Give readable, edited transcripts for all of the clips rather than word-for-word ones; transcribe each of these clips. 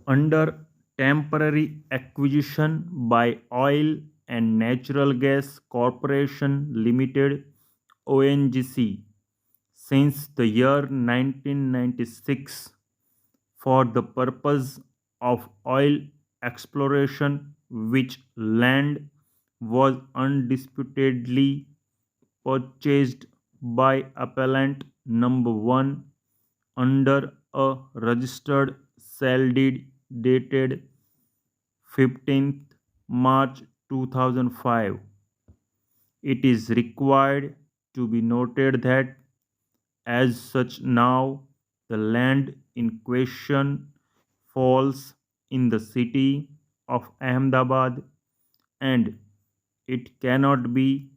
under temporary acquisition by Oil and Natural Gas Corporation Limited ONGC since the year 1996 for the purpose of oil exploration, which land was undisputedly purchased by appellant number 1 under a registered sale deed dated 15th March 2005. It is required to be noted that as such now the land in question falls in the city of Ahmedabad, and it cannot be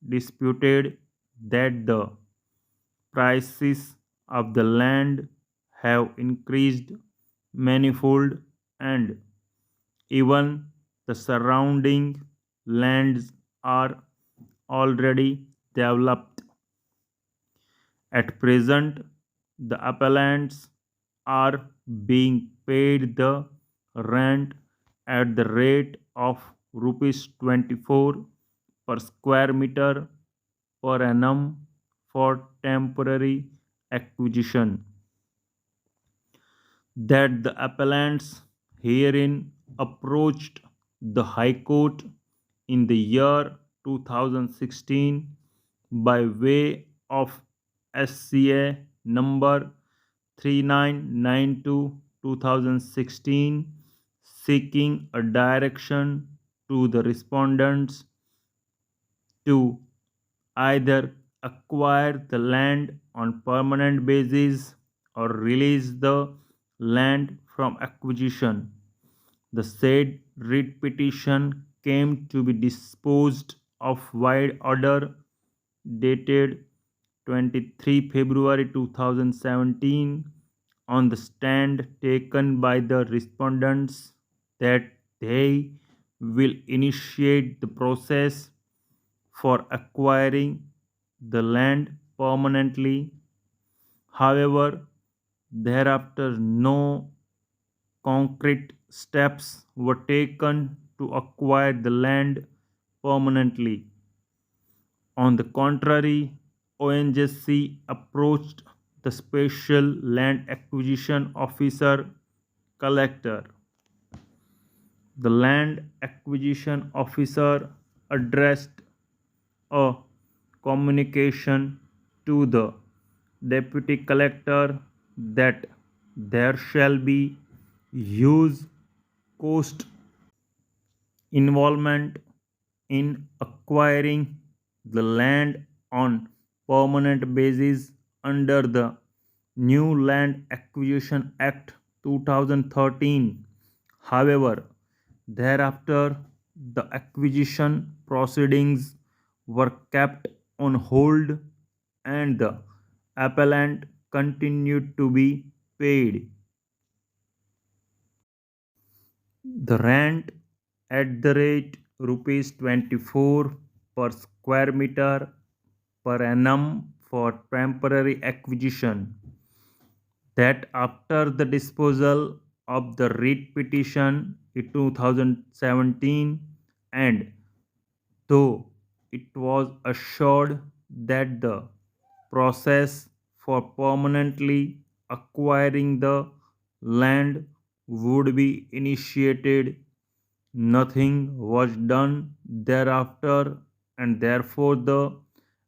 disputed that the prices of the land have increased manifold, and even the surrounding lands are already developed. At present, the appellants are being paid the rent at the rate of rupees 24 per square meter per annum for temporary acquisition. That the appellants herein approached the High Court in the year 2016 by way of SCA number 3992 2016, seeking a direction to the respondents to either acquire the land on permanent basis or release the land from acquisition. The said writ petition came to be disposed of wide order dated 23 February 2017 on the stand taken by the respondents that they will initiate the process for acquiring the land permanently. However, thereafter no concrete steps were taken to acquire the land permanently. On the contrary, ONGC approached the Special Land Acquisition Officer Collector. The Land Acquisition Officer addressed a communication to the Deputy Collector that there shall be huge cost involvement in acquiring the land on permanent basis under the new Land Acquisition Act 2013. However, thereafter the acquisition proceedings were kept on hold and the appellant continued to be paid the rent at the rate rupees 24 per square meter per annum for temporary acquisition. That after the disposal of the writ petition in 2017, and though it was assured that the process for permanently acquiring the land would be initiated, nothing was done thereafter, and therefore the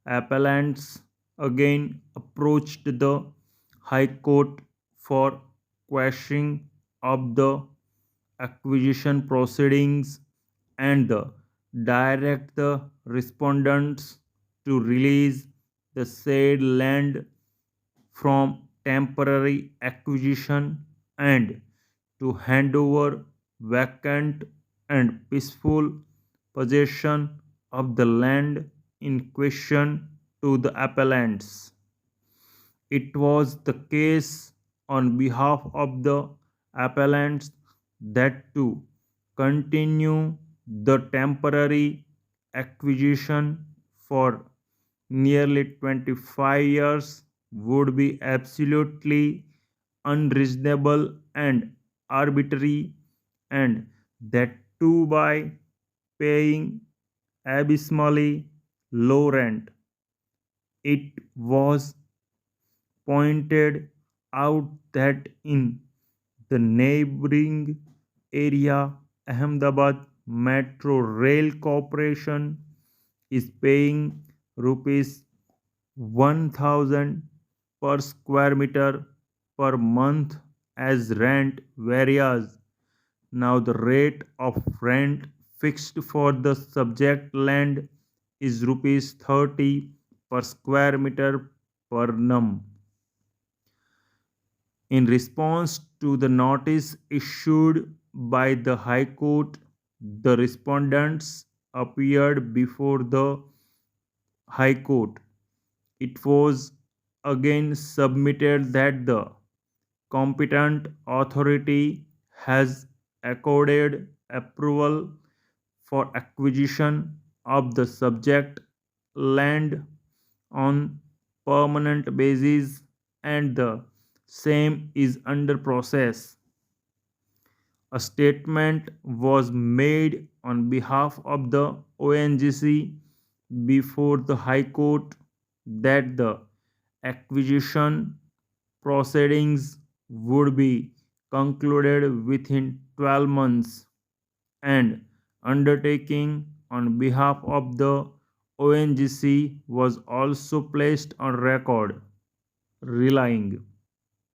appellants again approached the High Court for quashing of the acquisition proceedings and direct the respondents to release the said land from temporary acquisition and to hand over vacant and peaceful possession of the land in question to the appellants. It was the case on behalf of the appellants that to continue the temporary acquisition for nearly 25 years would be absolutely unreasonable and arbitrary, and that too by paying abysmally low rent. It was pointed out that in the neighboring area, Ahmedabad Metro Rail Corporation is paying rupees 1000 per square meter per month as rent, whereas now the rate of rent fixed for the subject land is rupees 30 per square meter per annum. In response to the notice issued by the High Court, the respondents appeared before the High Court. It was again submitted that the competent authority has accorded approval for acquisition of the subject land on permanent basis and the same is under process. A statement was made on behalf of the ONGC before the High Court that the acquisition proceedings would be concluded within 12 months, and undertaking on behalf of the ONGC was also placed on record, relying